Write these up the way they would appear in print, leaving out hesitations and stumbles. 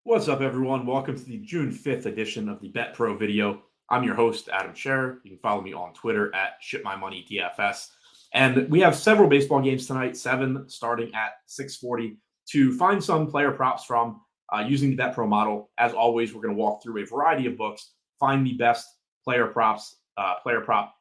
What's up, everyone? Welcome to the June 5th edition of the Bet Pro video. I'm your host, Adam Scherer. You can follow me on Twitter at ShipMyMoneyDFS. And we have several baseball games tonight, 7 starting at 6:40, to find some player props from using the Bet Pro model. As always, we're going to walk through a variety of books, find the best player props, player prop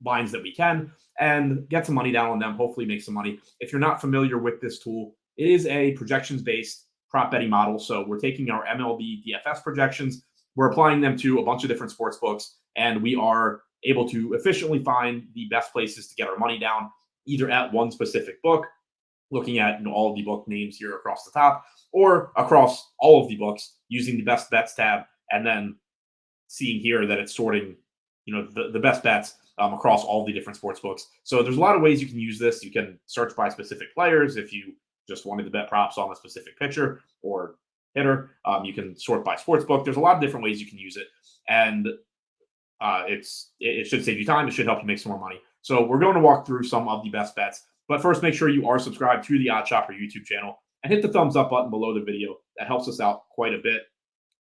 lines that we can, and get some money down on them, hopefully make some money. If you're not familiar with this tool, it is a projections-based prop betting model. So we're taking our MLB DFS projections, we're applying them to a bunch of different sports books, and we are able to efficiently find the best places to get our money down, either at one specific book, looking at all of the book names here across the top, or across all of the books using the best bets tab, and then seeing here that it's sorting, the best bets across all the different sports books. So there's a lot of ways you can use this. You can search by specific players if you just wanted to bet props on a specific pitcher or hitter. You can sort by sports book. There's a lot of different ways you can use it, and it should save you time. It should help you make some more money. So we're going to walk through some of the best bets, but first make sure you are subscribed to the Odd Shopper YouTube channel and hit the thumbs up button below the video. That helps us out quite a bit.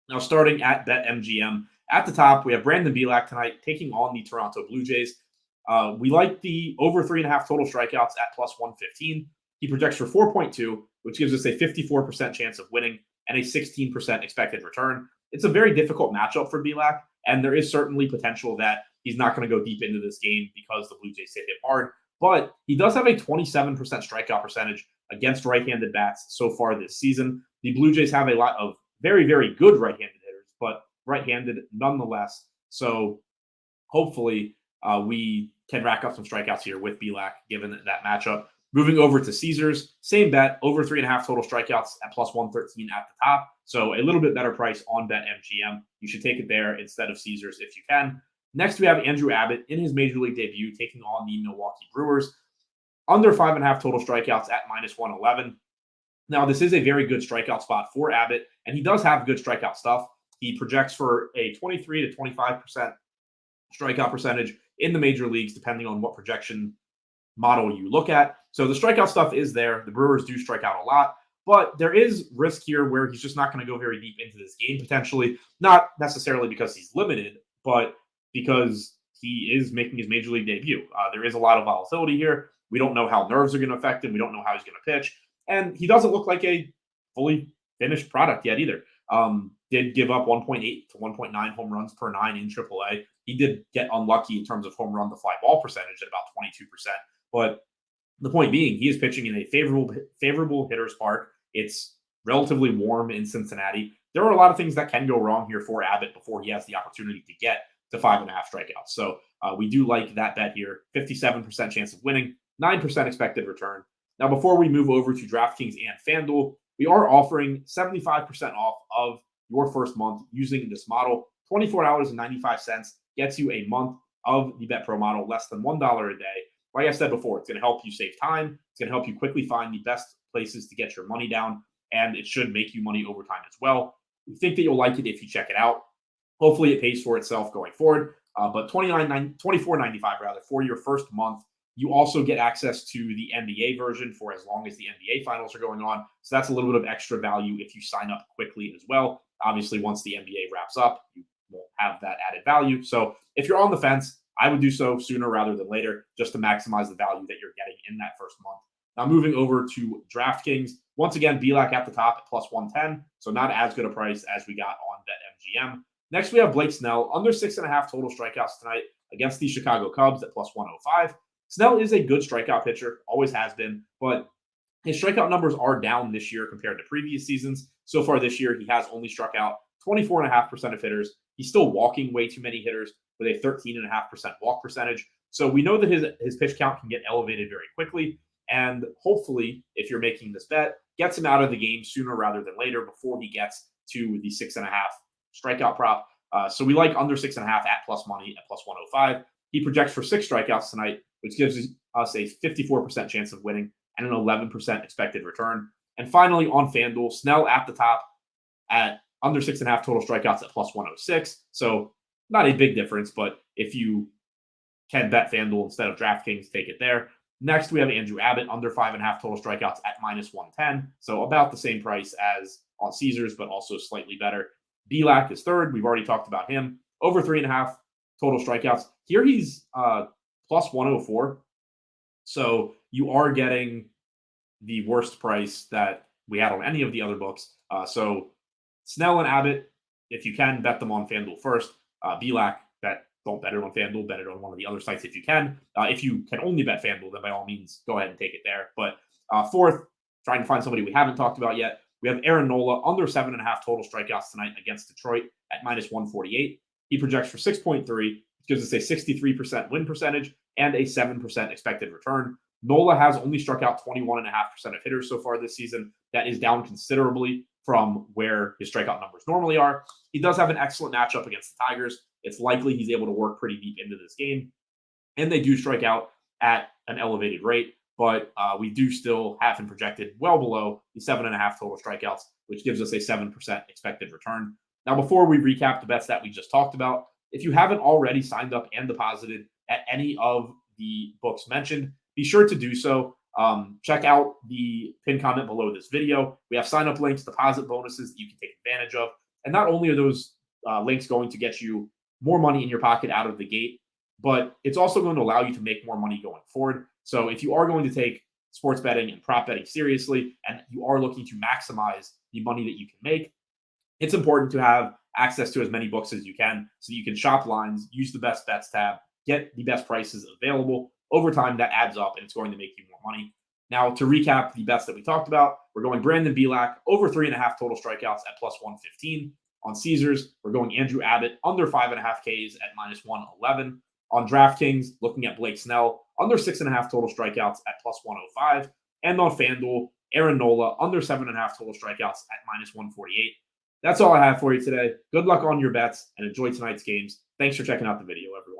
Now, starting at BetMGM, at the top, we have Brandon Vlac tonight taking on the Toronto Blue Jays. We like the over 3.5 total strikeouts at plus 115. He projects for 4.2, which gives us a 54% chance of winning and a 16% expected return. It's a very difficult matchup for Vlac, and there is certainly potential that he's not going to go deep into this game because the Blue Jays hit him hard. But he does have a 27% strikeout percentage against right-handed bats so far this season. The Blue Jays have a lot of very, very good right-handed hitters, but right-handed nonetheless. So hopefully we can rack up some strikeouts here with Vlac, given that matchup. Moving over to Caesars, same bet, over 3.5 total strikeouts at plus 113 at the top. So a little bit better price on BetMGM. You should take it there instead of Caesars if you can. Next, we have Andrew Abbott in his Major League debut taking on the Milwaukee Brewers. Under 5.5 total strikeouts at minus 111. Now, this is a very good strikeout spot for Abbott, and he does have good strikeout stuff. He projects for a 23 to 25% strikeout percentage in the major leagues, depending on what projection model you look at. So the strikeout stuff is there. The Brewers do strike out a lot, but there is risk here where he's just not going to go very deep into this game, potentially. Not necessarily because he's limited, but because he is making his Major League debut. There is a lot of volatility here. We don't know how nerves are going to affect him. We don't know how he's going to pitch. And he doesn't look like a fully finished product yet either. Did give up 1.8 to 1.9 home runs per 9 in AAA. He did get unlucky in terms of home run to fly ball percentage at about 22%. But the point being, he is pitching in a favorable hitter's park. It's relatively warm in Cincinnati. There are a lot of things that can go wrong here for Abbott before he has the opportunity to get to 5.5 strikeouts. So we do like that bet here. 57% chance of winning, 9% expected return. Now, before we move over to DraftKings and FanDuel, we are offering 75% off of your first month using this model. $24.95 gets you a month of the Bet Pro model, less than $1 a day. Like I said before, it's going to help you save time. It's going to help you quickly find the best places to get your money down, and it should make you money over time as well. We think that you'll like it if you check it out. Hopefully, it pays for itself going forward. But $24.95 rather for your first month. You also get access to the NBA version for as long as the NBA finals are going on. So that's a little bit of extra value if you sign up quickly as well. Obviously, once the NBA wraps up, you won't have that added value. So if you're on the fence, I would do so sooner rather than later, just to maximize the value that you're getting in that first month. Now, moving over to DraftKings. Once again, Vlac at the top at plus 110. So not as good a price as we got on BetMGM. Next, we have Blake Snell, under 6.5 total strikeouts tonight against the Chicago Cubs at plus 105. Snell is a good strikeout pitcher, always has been, but his strikeout numbers are down this year compared to previous seasons. So far this year, he has only struck out 24.5% of hitters. He's still walking way too many hitters with a 13.5% walk percentage. So we know that his pitch count can get elevated very quickly. And hopefully, if you're making this bet, gets him out of the game sooner rather than later before he gets to the 6.5 strikeout prop. So we like under 6.5 at plus money at plus 105. He projects for 6 strikeouts tonight, which gives us a 54% chance of winning and an 11% expected return. And finally, on FanDuel, Snell at the top at under 6.5 total strikeouts at plus 106. So not a big difference, but if you can bet FanDuel instead of DraftKings, take it there. Next, we have Andrew Abbott, under 5.5 total strikeouts at minus 110. So about the same price as on Caesars, but also slightly better. Vlac is third. We've already talked about him. Over 3.5 total strikeouts. Here he's plus 104. So you are getting the worst price that we had on any of the other books. So Snell and Abbott, if you can, bet them on FanDuel first. Vlac, don't bet it on FanDuel, bet it on one of the other sites if you can. If you can only bet FanDuel, then by all means, go ahead and take it there. But fourth, trying to find somebody we haven't talked about yet. We have Aaron Nola, under 7.5 total strikeouts tonight against Detroit at minus 148. He projects for 6.3, which gives us a 63% win percentage and a 7% expected return. Nola has only struck out 21.5% of hitters so far this season. That is down considerably from where his strikeout numbers normally are. He does have an excellent matchup against the Tigers. It's likely he's able to work pretty deep into this game. And they do strike out at an elevated rate, but we do still have him projected well below the 7.5 total strikeouts, which gives us a 7% expected return. Now, before we recap the bets that we just talked about, if you haven't already signed up and deposited at any of the books mentioned, be sure to do so. Check out the pinned comment below this video. We have sign-up links, deposit bonuses that you can take advantage of. And not only are those links going to get you more money in your pocket out of the gate, but it's also going to allow you to make more money going forward. So if you are going to take sports betting and prop betting seriously, and you are looking to maximize the money that you can make, it's important to have access to as many books as you can so you can shop lines, use the best bets tab, get the best prices available. Over time, that adds up, and it's going to make you more money. Now, to recap the bets that we talked about, we're going Brandon Vlac, over 3.5 total strikeouts at plus 115. On Caesars, we're going Andrew Abbott, under 5.5 Ks at minus 111. On DraftKings, looking at Blake Snell, under 6.5 total strikeouts at plus 105. And on FanDuel, Aaron Nola, under 7.5 total strikeouts at minus 148. That's all I have for you today. Good luck on your bets and enjoy tonight's games. Thanks for checking out the video, everyone.